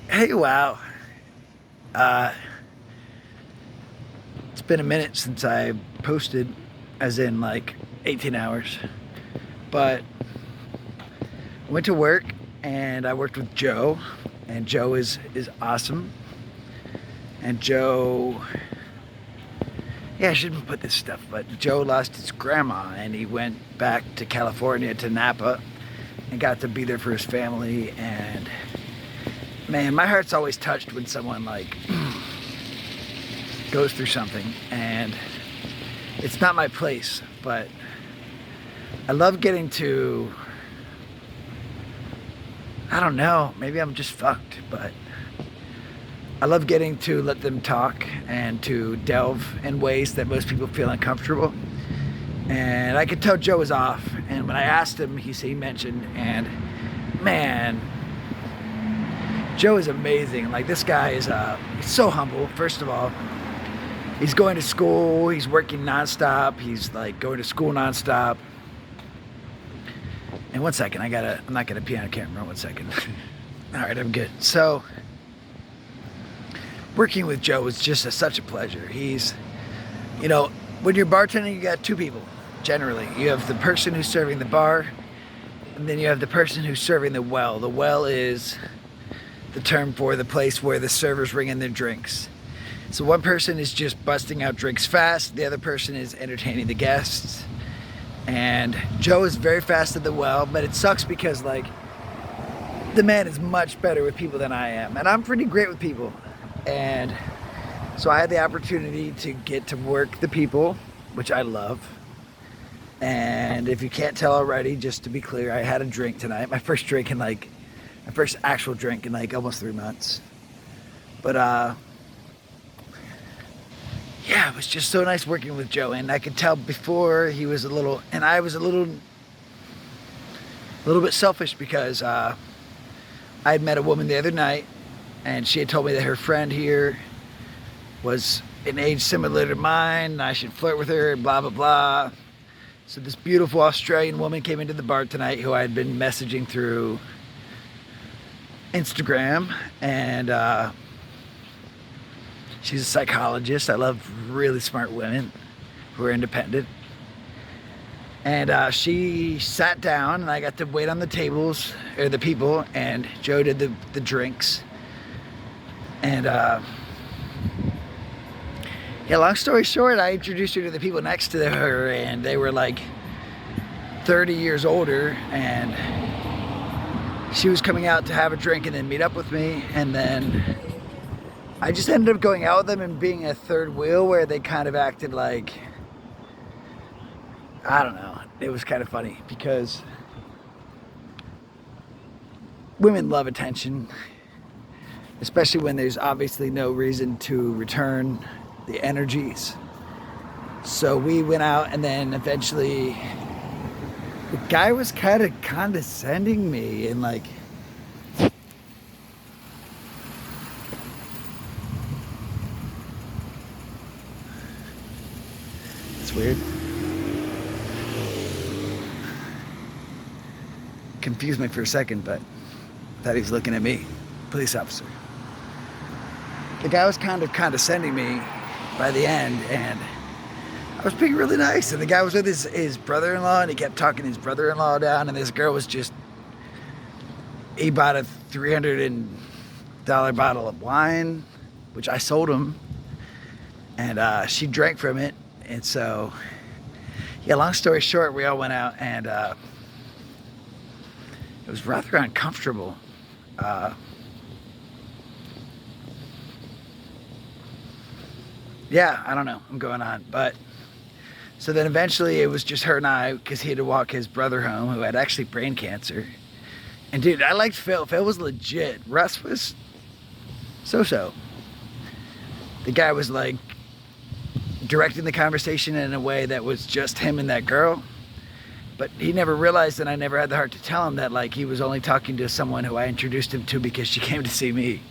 Hey, wow. Uh, it's been a minute since I posted, as in like 18 hours. But I went to work and I worked with Joe, and Joe is awesome. And Joe, yeah, I shouldn't put this stuff, but Joe lost his grandma and he went back to California to Napa and got to be there for his family. And man, my heart's always touched when someone like goes through something, and it's not my place, but I love getting to, I don't know, maybe I'm just fucked, but I love getting to let them talk and to delve in ways that most people feel uncomfortable. And I could tell Joe was off, and when I asked him, he mentioned, and man, Joe is amazing. Like, this guy is he's so humble. First of all, he's going to school, he's working nonstop, he's like going to school nonstop. And one second, I'm not gonna pee on camera, 1 second. All right, I'm good. So, working with Joe is just such a pleasure. He's, when you're bartending, you got two people, generally. You have the person who's serving the bar, and then you have the person who's serving the well. The well is the term for the place where the servers bring in their drinks. So one person is just busting out drinks fast, the other person is entertaining the guests. And Joe is very fast at the well, but it sucks because like the man is much better with people than I am, and I'm pretty great with people. And so I had the opportunity to get to work the people, which I love. And if you can't tell already, just to be clear, I had a drink tonight, my first actual drink in like almost 3 months. But yeah, it was just so nice working with Joe, and I could tell before he was I was a little bit selfish because I had met a woman the other night, and she had told me that her friend here was an age similar to mine, and I should flirt with her, and blah, blah, blah. So this beautiful Australian woman came into the bar tonight who I had been messaging through Instagram, and she's a psychologist. I love really smart women who are independent. And she sat down, and I got to wait on the tables, or the people, and Joe did the drinks. And yeah, long story short, I introduced her to the people next to her, and they were like 30 years older, and she was coming out to have a drink and then meet up with me, and then I just ended up going out with them and being a third wheel where they kind of acted like, I don't know, it was kind of funny because women love attention, especially when there's obviously no reason to return the energies. So we went out, and then eventually the guy was kind of condescending me, and like, it's weird. Confused me for a second, but I thought he was looking at me. Police officer. The guy was kind of condescending me by the end, and I was being really nice. And the guy was with his brother-in-law, and he kept talking his brother-in-law down, and this girl was just, he bought a $300 bottle of wine, which I sold him, and she drank from it. And so, yeah, long story short, we all went out, and it was rather uncomfortable. Yeah, I don't know, I'm going on. But so then eventually it was just her and I, because he had to walk his brother home, who had actually brain cancer. And dude, I liked Phil. Phil was legit. Russ was so-so. The guy was like directing the conversation in a way that was just him and that girl. But he never realized, and I never had the heart to tell him, that like he was only talking to someone who I introduced him to because she came to see me.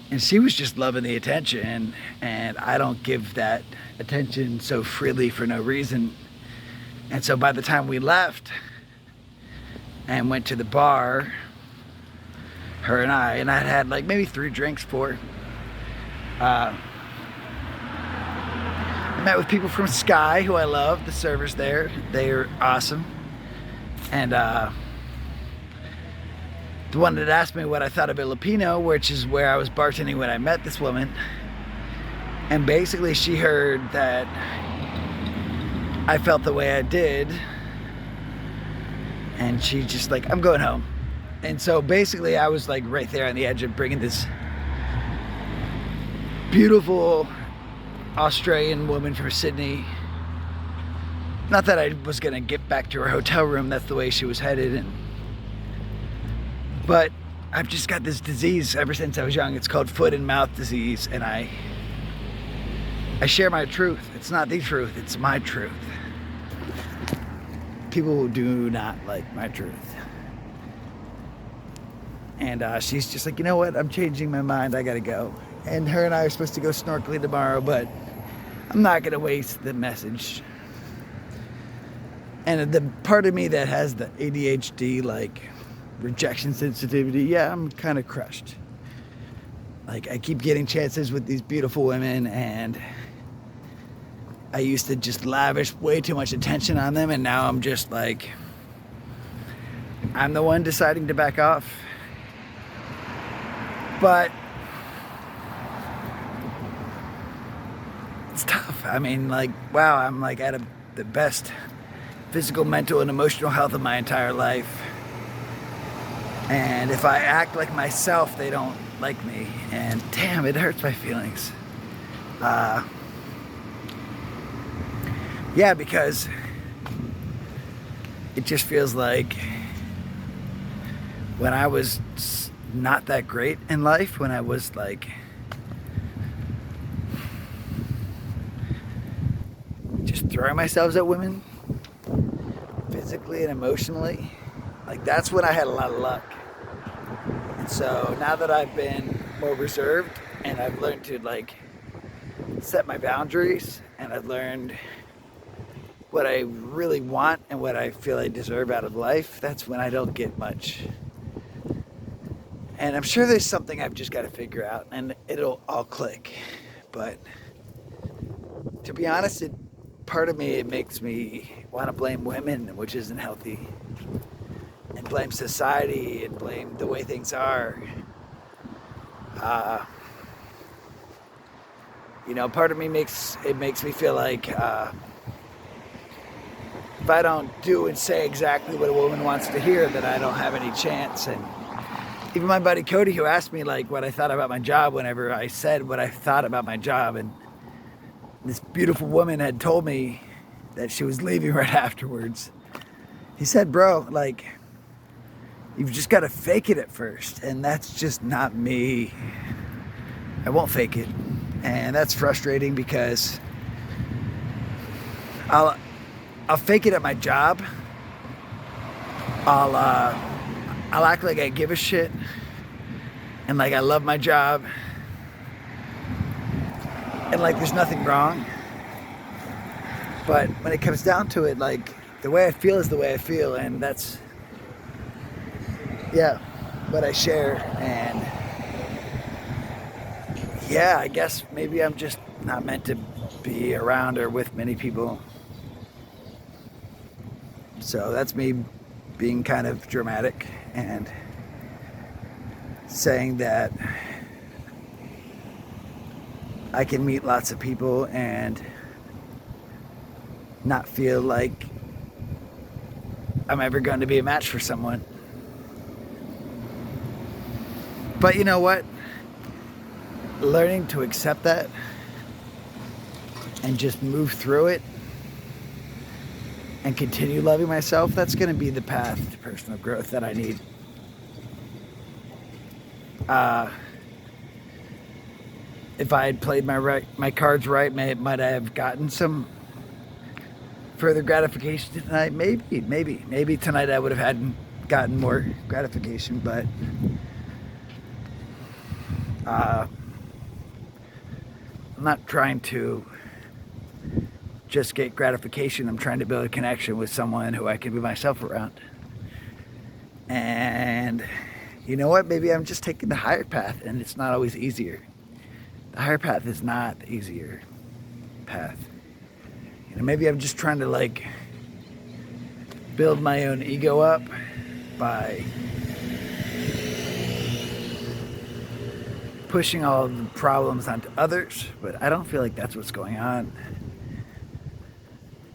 And she was just loving the attention, and I don't give that attention so freely for no reason. And so by the time we left and went to the bar, her and I'd had like maybe 3 drinks, 4. I met with people from Sky, who I love, the servers there. They are awesome. And the one that asked me what I thought of Filipino, which is where I was bartending when I met this woman. And basically she heard that I felt the way I did. And she just like, I'm going home. And so basically I was like right there on the edge of bringing this beautiful Australian woman from Sydney. Not that I was gonna get back to her hotel room, that's the way she was headed. But I've just got this disease ever since I was young. It's called foot and mouth disease, and I share my truth. It's not the truth, it's my truth. People do not like my truth. And she's just like, you know what, I'm changing my mind, I gotta go. And her and I are supposed to go snorkeling tomorrow, but I'm not gonna waste the message. And the part of me that has the ADHD, like rejection sensitivity, yeah, I'm kind of crushed. Like I keep getting chances with these beautiful women, and I used to just lavish way too much attention on them, and now I'm just like, I'm the one deciding to back off. But it's tough. I mean, like, wow, I'm like at the best physical, mental, and emotional health of my entire life. And if I act like myself, they don't like me. And damn, it hurts my feelings. Yeah, because it just feels like when I was not that great in life, when I was like just throwing myself at women physically and emotionally, like that's when I had a lot of luck. And so now that I've been more reserved and I've learned to like set my boundaries, and I've learned what I really want and what I feel I deserve out of life, that's when I don't get much. And I'm sure there's something I've just got to figure out, and it'll all click. But to be honest, part of me, it makes me want to blame women, which isn't healthy, and blame society and blame the way things are. You know, part of me makes me feel like if I don't do and say exactly what a woman wants to hear, then I don't have any chance. And even my buddy Cody, who asked me like what I thought about my job whenever I said what I thought about my job, and this beautiful woman had told me that she was leaving right afterwards. He said, bro, like, you've just got to fake it at first, and that's just not me. I won't fake it, and that's frustrating because I'll fake it at my job. I'll act like I give a shit and like I love my job and like there's nothing wrong. But when it comes down to it, like the way I feel is the way I feel, and that's, yeah, what I share. And yeah, I guess maybe I'm just not meant to be around or with many people. So that's me being kind of dramatic and saying that I can meet lots of people and not feel like I'm ever going to be a match for someone. But you know what? Learning to accept that and just move through it and continue loving myself, that's going to be the path to personal growth that I need. If I had played my cards right, might I have gotten some further gratification tonight? Maybe tonight I would have gotten more gratification, but I'm not trying to just get gratification. I'm trying to build a connection with someone who I can be myself around. And you know what, maybe I'm just taking the higher path and it's not always easier. The higher path is not the easier path. You know, maybe I'm just trying to like build my own ego up by pushing all of the problems onto others, but I don't feel like that's what's going on.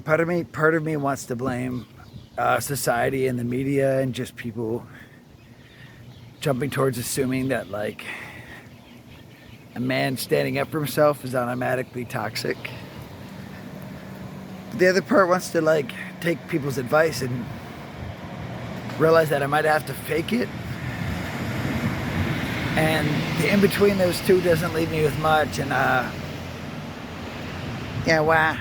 Part of me wants to blame society and the media and just people jumping towards assuming that like a man standing up for himself is automatically toxic. But the other part wants to like take people's advice and realize that I might have to fake it. And the in between those two doesn't leave me with much. And wah.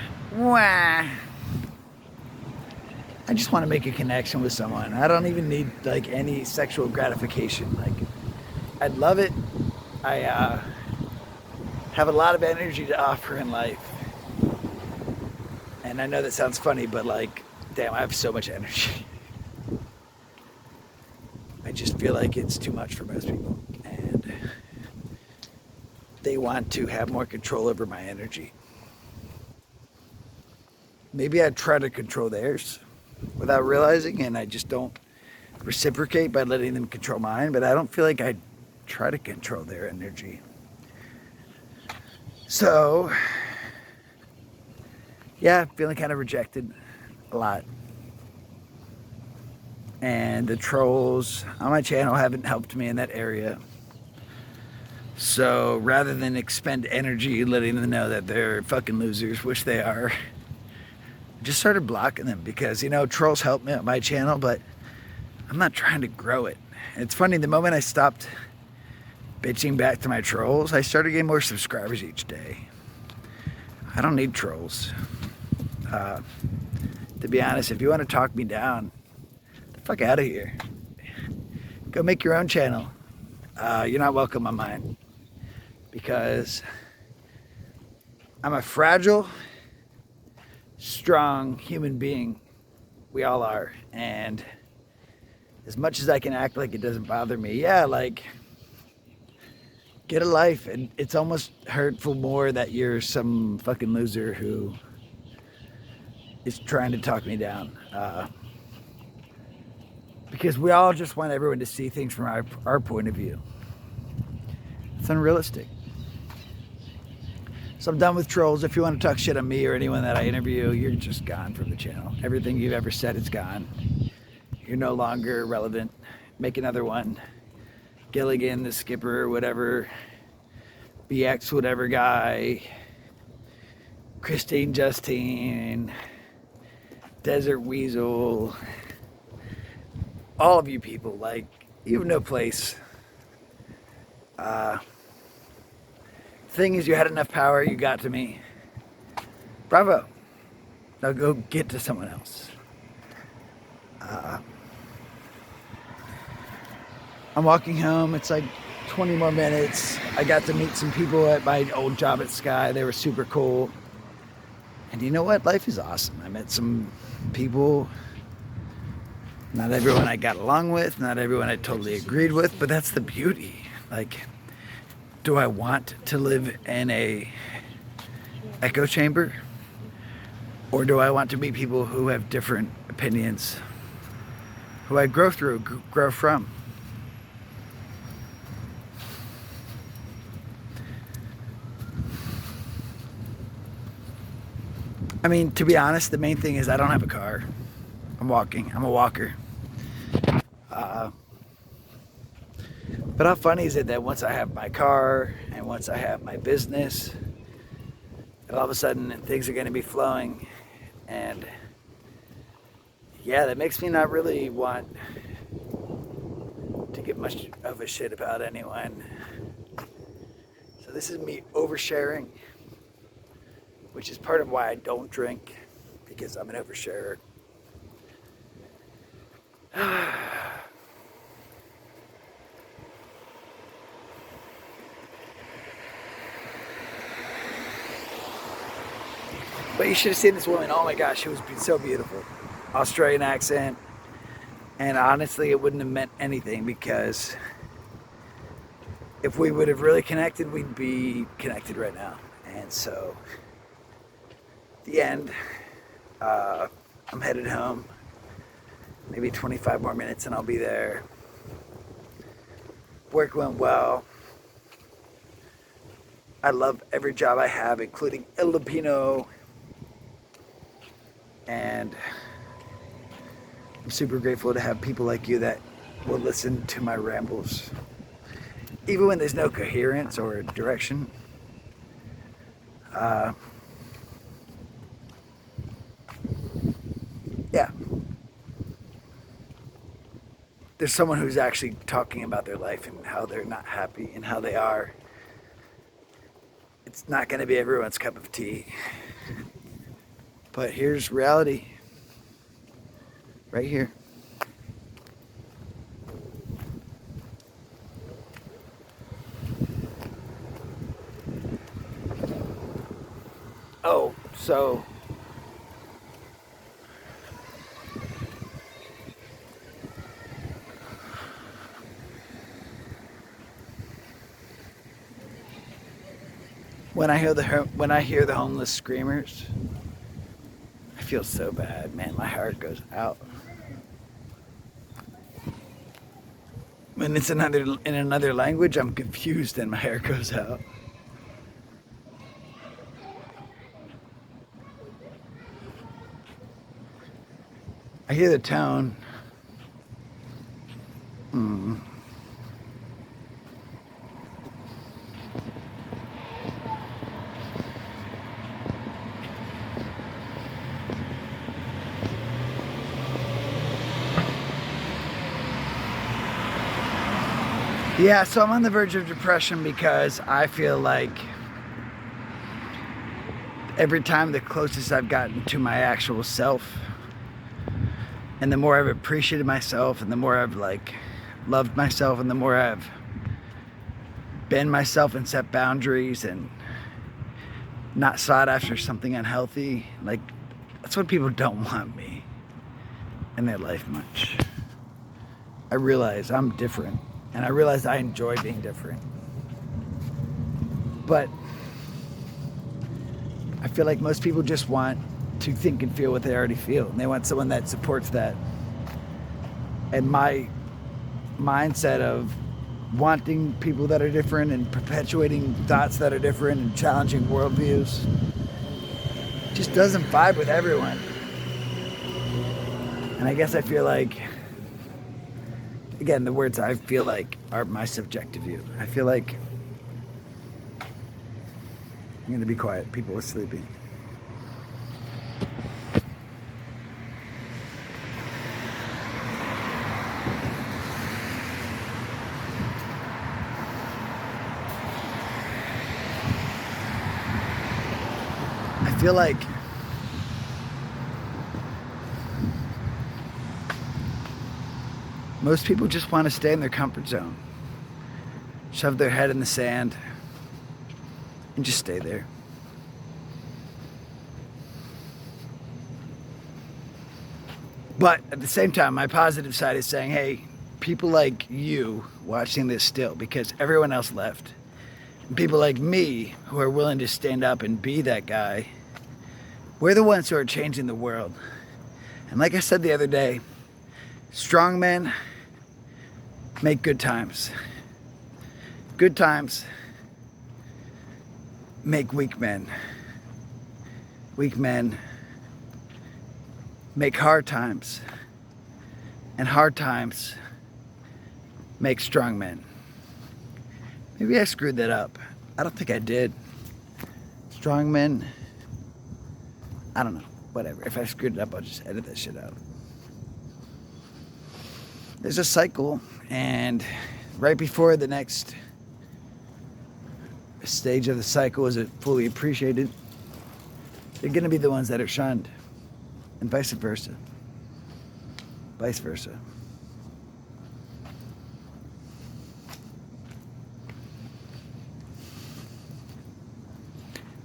I just want to make a connection with someone. I don't even need like any sexual gratification. Like, I'd love it. I have a lot of energy to offer in life. And I know that sounds funny, but like, damn, I have so much energy. I just feel like it's too much for most people. And they want to have more control over my energy. Maybe I try to control theirs without realizing, and I just don't reciprocate by letting them control mine, but I don't feel like I try to control their energy. So, yeah, feeling kind of rejected a lot. And the trolls on my channel haven't helped me in that area. So rather than expend energy letting them know that they're fucking losers, which they are, I just started blocking them because, you know, trolls help me on my channel, but I'm not trying to grow it. And it's funny, the moment I stopped bitching back to my trolls, I started getting more subscribers each day. I don't need trolls. To be honest, if you want to talk me down, get the fuck out of here. Go make your own channel. You're not welcome on mine. Because I'm a fragile, strong human being. We all are. And as much as I can act like it doesn't bother me, yeah, like, get a life. And it's almost hurtful more that you're some fucking loser who is trying to talk me down. Because we all just want everyone to see things from our point of view. It's unrealistic. So I'm done with trolls. If you want to talk shit on me or anyone that I interview, you're just gone from the channel. Everything you've ever said is gone. You're no longer relevant. Make another one. Gilligan, the skipper, whatever. BX, whatever guy. Christine, Justine. Desert Weasel. All of you people, like, you have no place. Thing is, you had enough power, you got to me. Bravo. Now go get to someone else. I'm walking home. It's like 20 more minutes. I got to meet some people at my old job at Sky. They were super cool. And you know what? Life is awesome. I met some people. Not everyone I got along with. Not everyone I totally agreed with. But that's the beauty. Like, do I want to live in a echo chamber? Or do I want to meet people who have different opinions? Who I grow from? I mean, to be honest, the main thing is I don't have a car. I'm walking. I'm a walker. But how funny is it that once I have my car and once I have my business, that all of a sudden things are going to be flowing. And yeah, that makes me not really want to give much of a shit about anyone. So this is me oversharing, which is part of why I don't drink, because I'm an oversharer. But you should have seen this woman. Oh my gosh, she was so beautiful. Australian accent. And honestly, it wouldn't have meant anything because if we would have really connected, we'd be connected right now. And so, the end, I'm headed home. Maybe 25 more minutes and I'll be there. Work went well. I love every job I have, including El Lapino. And I'm super grateful to have people like you that will listen to my rambles. Even when there's no coherence or direction. Yeah. There's someone who's actually talking about their life and how they're not happy and how they are. It's not going to be everyone's cup of tea. But here's reality. Right here. Oh, so when I hear the homeless screamers, I feel so bad, man. My heart goes out. When it's in another language, I'm confused and my heart goes out. I hear the tone. Yeah, so I'm on the verge of depression because I feel like every time the closest I've gotten to my actual self, and the more I've appreciated myself, and the more I've loved myself, and the more I've been myself and set boundaries and not sought after something unhealthy, that's when people don't want me in their life much. I realize I'm different, and I realize I enjoy being different. But I feel like most people just want to think and feel what they already feel, and they want someone that supports that. And my mindset of wanting people that are different and perpetuating thoughts that are different and challenging worldviews just doesn't vibe with everyone. And I guess I feel like, again, the words I feel like are my subjective view. I feel like, I'm going to be quiet. People are sleeping. I feel like most people just want to stay in their comfort zone, shove their head in the sand, and just stay there. But at the same time, my positive side is saying, hey, people like you watching this still, because everyone else left, and people like me who are willing to stand up and be that guy, we're the ones who are changing the world. And like I said the other day, strong men make good times. Good times make weak men. Weak men make hard times. And hard times make strong men. Maybe I screwed that up. I don't think I did. Strong men, I don't know. Whatever. If I screwed it up, I'll just edit that shit out. There's a cycle, and right before the next stage of the cycle is fully appreciated, they're going to be the ones that are shunned, and vice versa. Vice versa.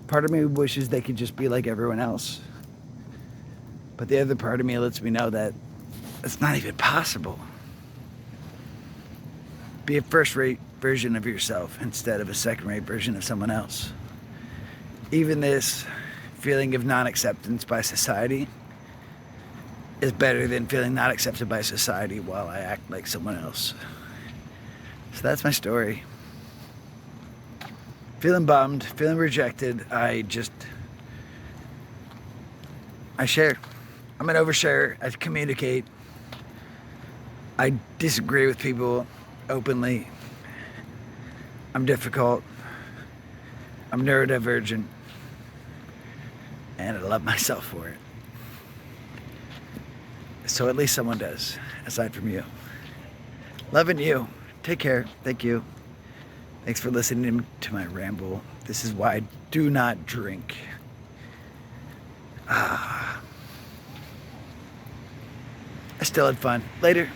Part of me wishes they could just be like everyone else. But the other part of me lets me know that it's not even possible. Be a first-rate version of yourself instead of a second-rate version of someone else. Even this feeling of non-acceptance by society is better than feeling not accepted by society while I act like someone else. So that's my story. Feeling bummed, feeling rejected, I share. I'm an oversharer. I communicate. I disagree with people openly. I'm difficult. I'm neurodivergent. And I love myself for it. So at least someone does, aside from you. Loving you. Take care. Thank you. Thanks for listening to my ramble. This is why I do not drink. I still had fun. Later.